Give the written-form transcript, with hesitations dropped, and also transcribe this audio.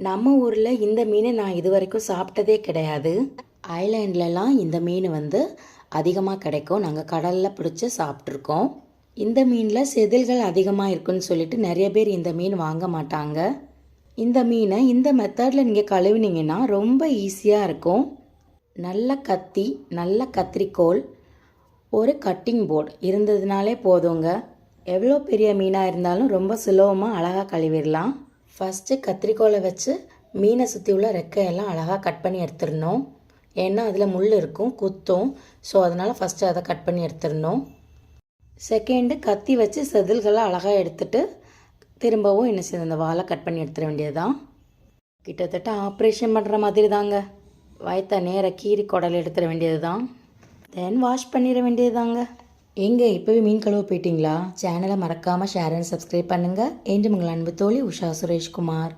நம்ம ஊரில் இந்த மீனை நான் இது வரைக்கும் சாப்பிட்டதே கிடையாது. ஐலேண்ட்லலாம் இந்த மீன் வந்து அதிகமாக கிடைக்கும். நாங்கள் கடலில் பிடிச்சி சாப்பிட்ருக்கோம். இந்த மீனில் செதில்கள் அதிகமாக இருக்குன்னு சொல்லிட்டு நிறைய பேர் இந்த மீன் வாங்க மாட்டாங்க. இந்த மீனை இந்த மெத்தடில் நீங்கள் கழுவினீங்கன்னா ரொம்ப ஈஸியாக இருக்கும். நல்ல கத்தி, நல்ல கத்திரிக்கோல், ஒரு கட்டிங் போர்டு இருந்ததுனாலே போதுங்க. எவ்வளோ பெரிய மீனாக இருந்தாலும் ரொம்ப சுலபமாக அழகாக கழுவிடலாம். ஃபஸ்ட்டு கத்திரிக்கோலை வச்சு மீனை சுற்றி உள்ள ரெக்கையெல்லாம் அழகாக கட் பண்ணி எடுத்துடணும். ஏன்னா அதில் முள் இருக்கும், குத்தும். ஸோ அதனால் ஃபஸ்ட்டு அதை கட் பண்ணி எடுத்துடணும். செகண்டு கத்தி வச்சு செதில்களை அழகாக எடுத்துட்டு திரும்பவும் என்ன செய்ய அந்த வாழை கட் பண்ணி எடுத்துட வேண்டியது தான். கிட்டத்தட்ட ஆப்ரேஷன் பண்ணுற மாதிரி தாங்க. வயத்தை நேர கீரி குடல் எடுத்துட வேண்டியது தான். தென் வாஷ் பண்ணிட வேண்டியது தாங்க. எங்கே இப்போவே மீன் கழுவ போயிட்டீங்களா? சேனலை மறக்காமல் ஷேர் அண்ட் சப்ஸ்கிரைப் பண்ணுங்கள். என்று உங்கள் அன்பு தோழி உஷா சுரேஷ்குமார்.